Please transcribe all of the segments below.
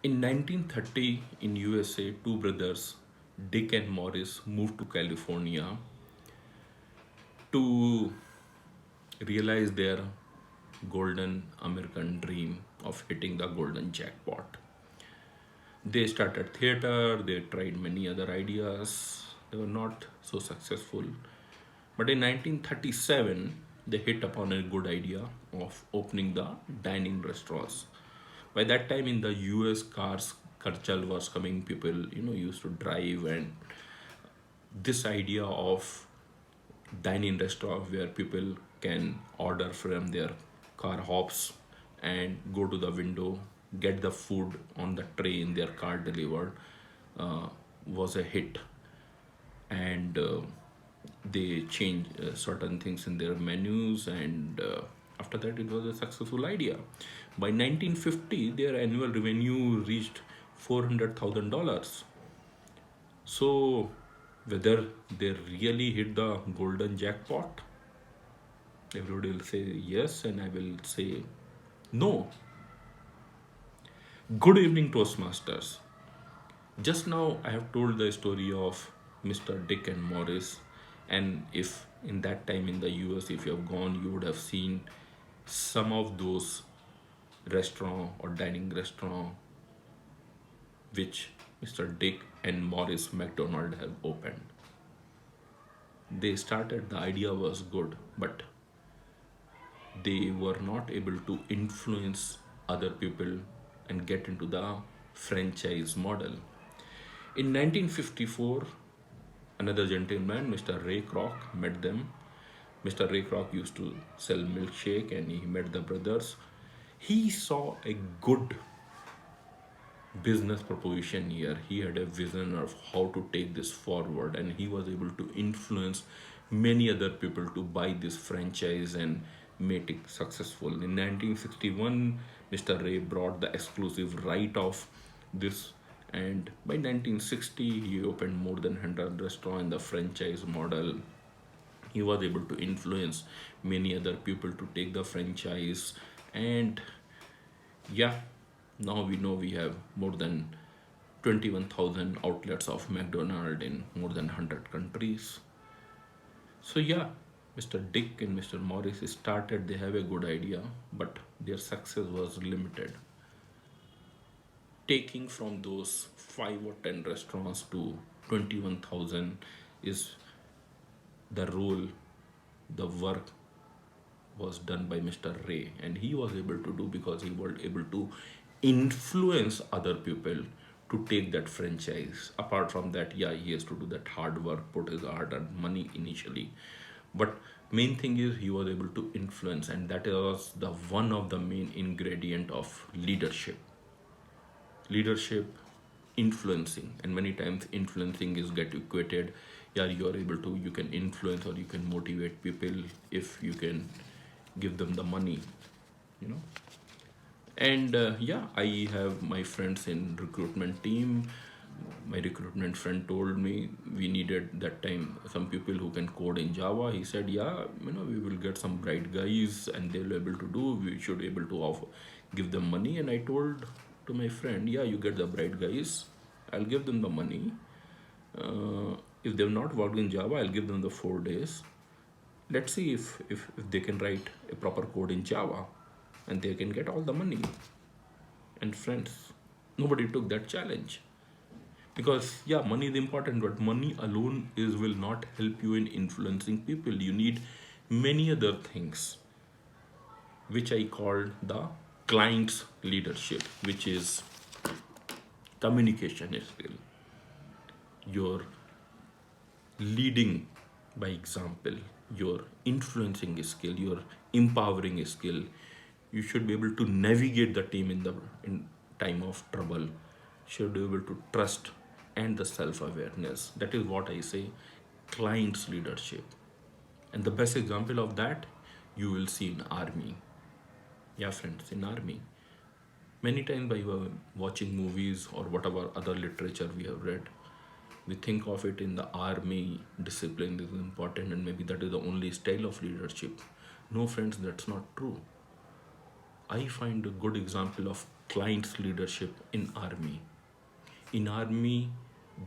In 1930 in USA, two brothers, Dick and Morris, moved to California to realize their golden American dream of hitting the golden jackpot. They started theater, they tried many other ideas, they were not so successful. But in 1937, they hit upon a good idea of opening the dining restaurants. By that time in the US, cars culture was coming, people used to drive, and this idea of dine-in restaurant where people can order from their car hops and go to the window, get the food on the tray in their car delivered, uh, was a hit. And they changed certain things in their menus, and after that it was a successful idea. By 1950 their annual revenue reached $400,000. So whether they really hit the golden jackpot, everybody will say yes, and I will say no. Good evening, Toastmasters. Just now, I have told the story of Mr. Dick and Morris, and if in that time in the US, if you have gone, you would have seen some of those restaurant or dining restaurant which Mr. Dick and Morris McDonald have opened. They started, the idea was good, but they were not able to influence other people and get into the franchise model. In 1954, another gentleman, Mr. Ray Kroc, met them. Mr. Ray Kroc used to sell milkshake, and he met the brothers. He saw a good business proposition here. He had a vision of how to take this forward, and he was able to influence many other people to buy this franchise and make it successful. In 1961, Mr. Ray brought the exclusive right of this, and by 1960, he opened more than 100 restaurants in the franchise model. He was able to influence many other people to take the franchise, and yeah, now we know we have more than 21,000 outlets of McDonald's in more than 100 countries. So yeah, Mr. Dick and Mr. Morris started, they have a good idea, but their success was limited. Taking from those 5 or 10 restaurants to 21,000 is the role, the work was done by Mr. Ray, and he was able to do because he was able to influence other people to take that franchise. Apart from that, yeah, he has to do that hard work, put his hard earned money initially, but main thing is he was able to influence, and that was the one of the main ingredient of leadership. Leadership, influencing, and many times influencing is get equated, yeah, you are able to, you can influence or you can motivate people if you can give them the money, you know. And yeah, I have my friends in recruitment team. My recruitment friend told me we needed that time some people who can code in Java. He said, yeah, we will get some bright guys and they'll be able to do, we should able to offer, give them money. And I told to my friend, yeah, you get the bright guys, I'll give them the money. If they've not worked in Java, I'll give them the 4 days. Let's see if they can write a proper code in Java, and they can get all the money. And friends, nobody took that challenge, because yeah, money is important, but money alone is will not help you in influencing people. You need many other things, which I called the client's leadership, which is communication skill, your leading by example, your influencing skill, your empowering skill. You should be able to navigate the team in time of trouble. Should be able to trust and the self-awareness. That is what I say, client's leadership. And the best example of that you will see in army. Yeah, friends, in army. Many times by watching movies or whatever other literature we have read, we think of it in the army, discipline is important and maybe that is the only style of leadership. No, friends, that's not true. I find a good example of client's leadership in army. In army,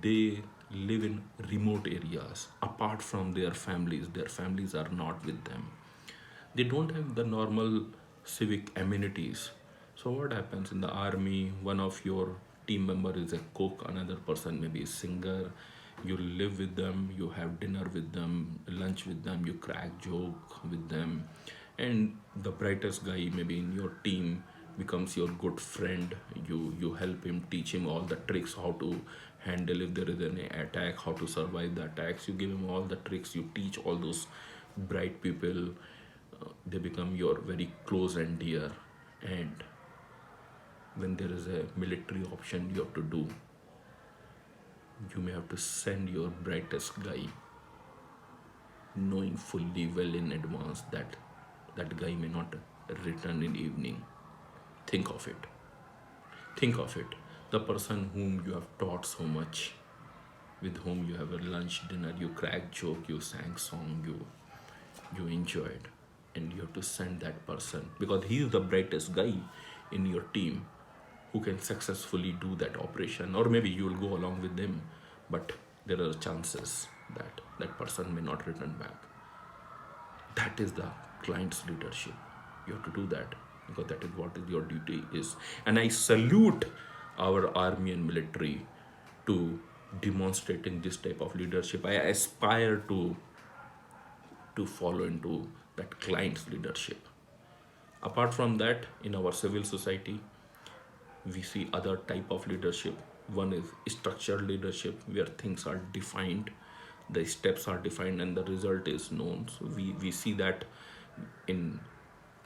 they live in remote areas apart from their families. Their families are not with them. They don't have the normal civic amenities. So what happens in the army? One of your team member is a cook, another person maybe a singer. You live with them, you have dinner with them, lunch with them, you crack joke with them, and the brightest guy maybe in your team becomes your good friend. You help him, teach him all the tricks, how to handle if there is an attack, how to survive the attacks. You give him all the tricks, you teach all those bright people. They become your very close and dear. And when there is a military option you have to do, you may have to send your brightest guy, knowing fully well in advance that that guy may not return in evening. Think of it. Think of it. The person whom you have taught so much, with whom you have a lunch, dinner, you crack joke, you sang song, you enjoyed, and you have to send that person because he is the brightest guy in your team who can successfully do that operation. Or maybe you will go along with them, but there are chances that that person may not return back. That is the client's leadership. You have to do that because that is what is your duty is. And I salute our army and military to demonstrating this type of leadership. I aspire to follow into that client's leadership. Apart from that, in our civil society, we see other type of leadership. One is structured leadership, where things are defined, the steps are defined, and the result is known. So we see that in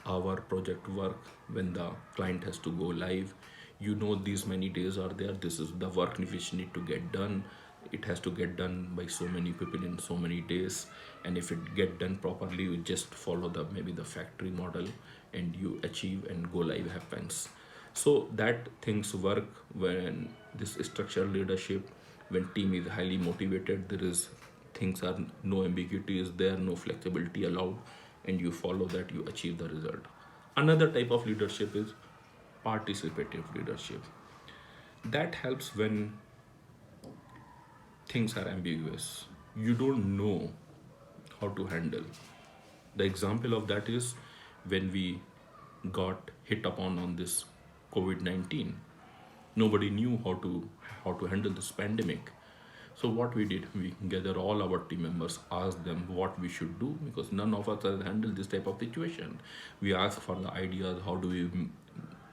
our project work. When the client has to go live, you know these many days are there, this is the work which need to get done. It has to get done by so many people in so many days, and if it get done properly, you just follow the maybe the factory model, and you achieve and go live happens. So that things work when this structural leadership, when team is highly motivated, there is things are no ambiguity is there, no flexibility allowed, and you follow that, you achieve the result. Another type of leadership is participative leadership. That helps when things are ambiguous. You don't know how to handle. The example of that is when we got hit upon on this COVID-19. Nobody knew how to handle this pandemic. So what we did, we gathered all our team members, asked them what we should do because none of us has handled this type of situation. We asked for the ideas, how do we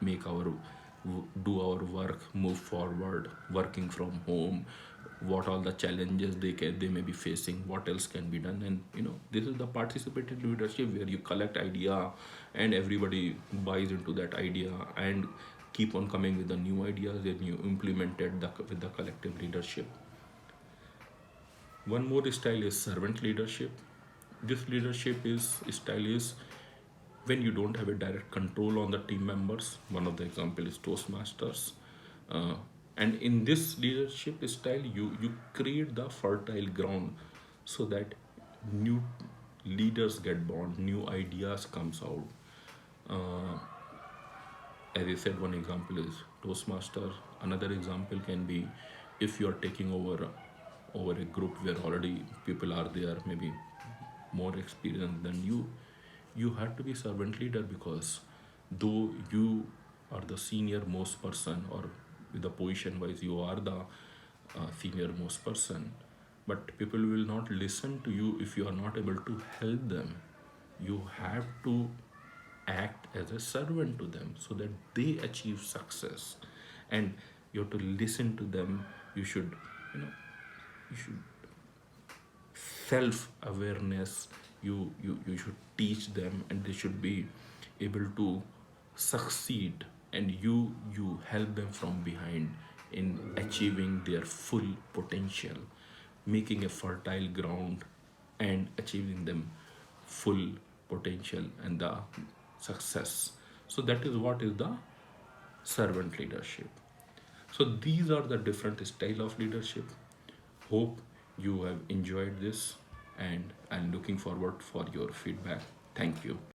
make our do our work, move forward, working from home, what all the challenges they may be facing, what else can be done. And this is the participative leadership where you collect idea and everybody buys into that idea and keep on coming with the new ideas, and you implemented with the collective leadership. One more style is servant leadership. This leadership is style is when you don't have a direct control on the team members. One of the example is Toastmasters. Uh, and in this leadership style, you create the fertile ground so that new leaders get born, new ideas comes out. Uh, as I said, one example is Toastmaster. Another example can be if you are taking over a group where already people are there, maybe more experienced than you have to be servant leader because though you are the senior most person, or with the position wise you are the senior most person, but people will not listen to you if you are not able to help them. You have to act as a servant to them so that they achieve success, and you have to listen to them. You should you should self awareness. You should teach them, and they should be able to succeed, and you help them from behind in achieving their full potential, making a fertile ground and achieving them full potential and the success. So that is what is the servant leadership. So these are the different style of leadership. Hope you have enjoyed this, and I'm looking forward for your feedback. Thank you.